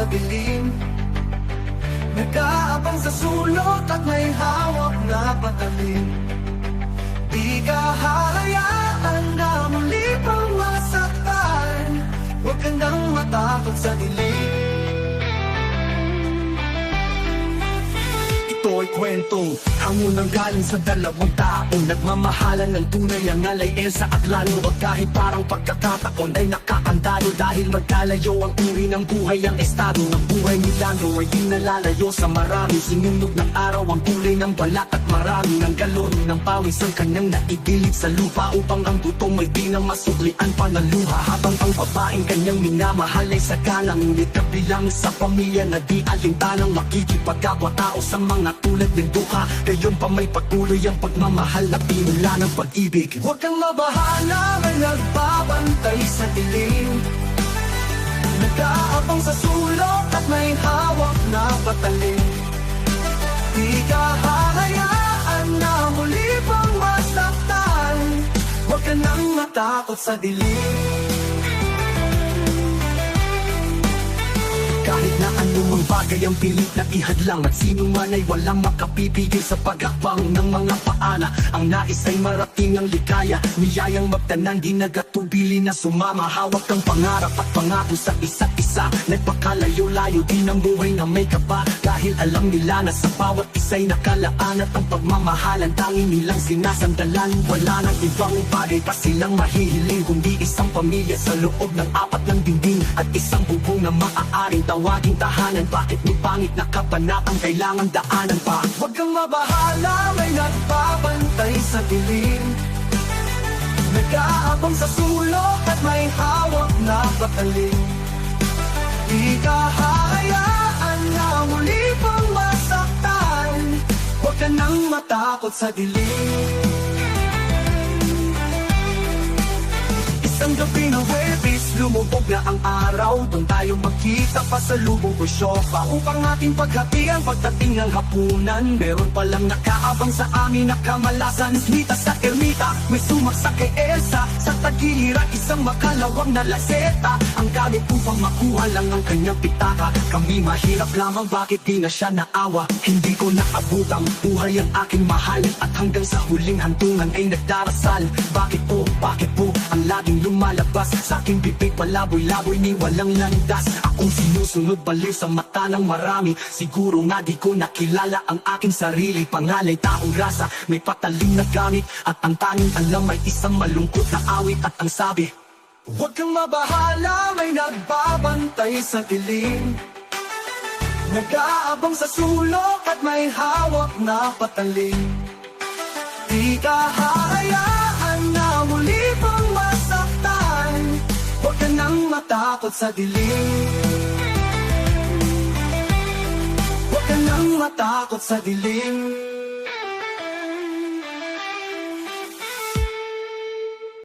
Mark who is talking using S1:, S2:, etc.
S1: sa dilim. Nag-aabang sa sulok at may hawak na patalim. Di ka hahayaan na muli pang masaktan. Huwag ka nang matakot sa dilim. Ito'y kwentong hango nang galing sa dalawang taong nagmamahalan ng tunay ang alay Elsa at Lano. At kahit parang pagkakataon ay nakakandalo, dahil magkalayo ang uri ng buhay ang estado. Ng buhay ni Lano ay di nalalayo sa marami. Sinunog ng araw ang kulay ng balat at marami ng galon ng pawis ang kanyang naigilid sa lupa, upang ang butong ay di na masuklian pa ng luha. Habang ang babaeng kanyang minamahal ay sakalang, ngunit kabilang sa pamilya na di alintanang makikipagkapwa-tao sa mga tulad ng duha. Gayon pa may patuloy ang pagmamahal na pinula ng pag-ibig. Huwag kang mabahala, may nagbabantay sa dilim. Nag-aabang sa sulok at may hawak na patalim. Di ka hahayaan na muli pang masaktan. Huwag ka nang matakot sa dilim. Kahit na anumang bagay ang pilit na ihadlang, at sino man ay walang makapipigil sa pag-akbang ng mga paana. Ang nais ay marating ang likaya, niyayang magtanang di nagatubili na sumama. Hawak ang pangarap at pangako sa isa't isa. Nagpakalayo-layo din ang buhay na may kaba, dahil alam nila na sa bawat isa'y nakalaan at ang pagmamahalan tanging nilang sinasandalan. Wala nang ibang bagay pa silang mahihiling, kundi isang pamilya sa loob ng apat ng dingding, at isang bubong na maaaring tawaging tahanan. Bakit may pangit na kabanatang kailangan daanan pa? Huwag kang mabahala, may nagbabantay sa dilim. Nag-aabang sa sulok at may hawak na patalim. Di ka hahayaan na muli pang masaktan. Huwag ka nang matakot sa dilim. Isang gabi na Huwebes, lumubog na ang araw. Doon tayo magkita pa sa lubong ko syopa, upang ating paghatian pagdating ng hapunan. Meron palang nakaabang sa amin na kamalasan. Nita sa ermita, may sumaksak kay Elsa. Sa tagiliran, isang makalawang na laseta, ang gamit upang makuha lang ang kanyang pitaka. Kami mahirap lamang, bakit di na siya naawa? Hindi ko naabutang buhay ang aking mahalin, at hanggang sa huling hantungan ay nagdarasal. Bakit po ang laging lumalabas sa aking bibig? Palaboy-laboy ni walang landas. Akong sinusunod baliw sa mata ng marami. Siguro nga di ko nakilala ang aking sarili. Pangalay taong rasa, may patalim na gamit, at ang tanging alam ay isang malungkot na awit. At ang sabi, huwag kang mabahala, may nagbabantay sa dilim. Nag-aabang sa sulok at may hawak na patalim. Di ka hahayaan na muli pang masaktan. Huwag ka nang matakot sa dilim. Huwag ka nang matakot sa dilim.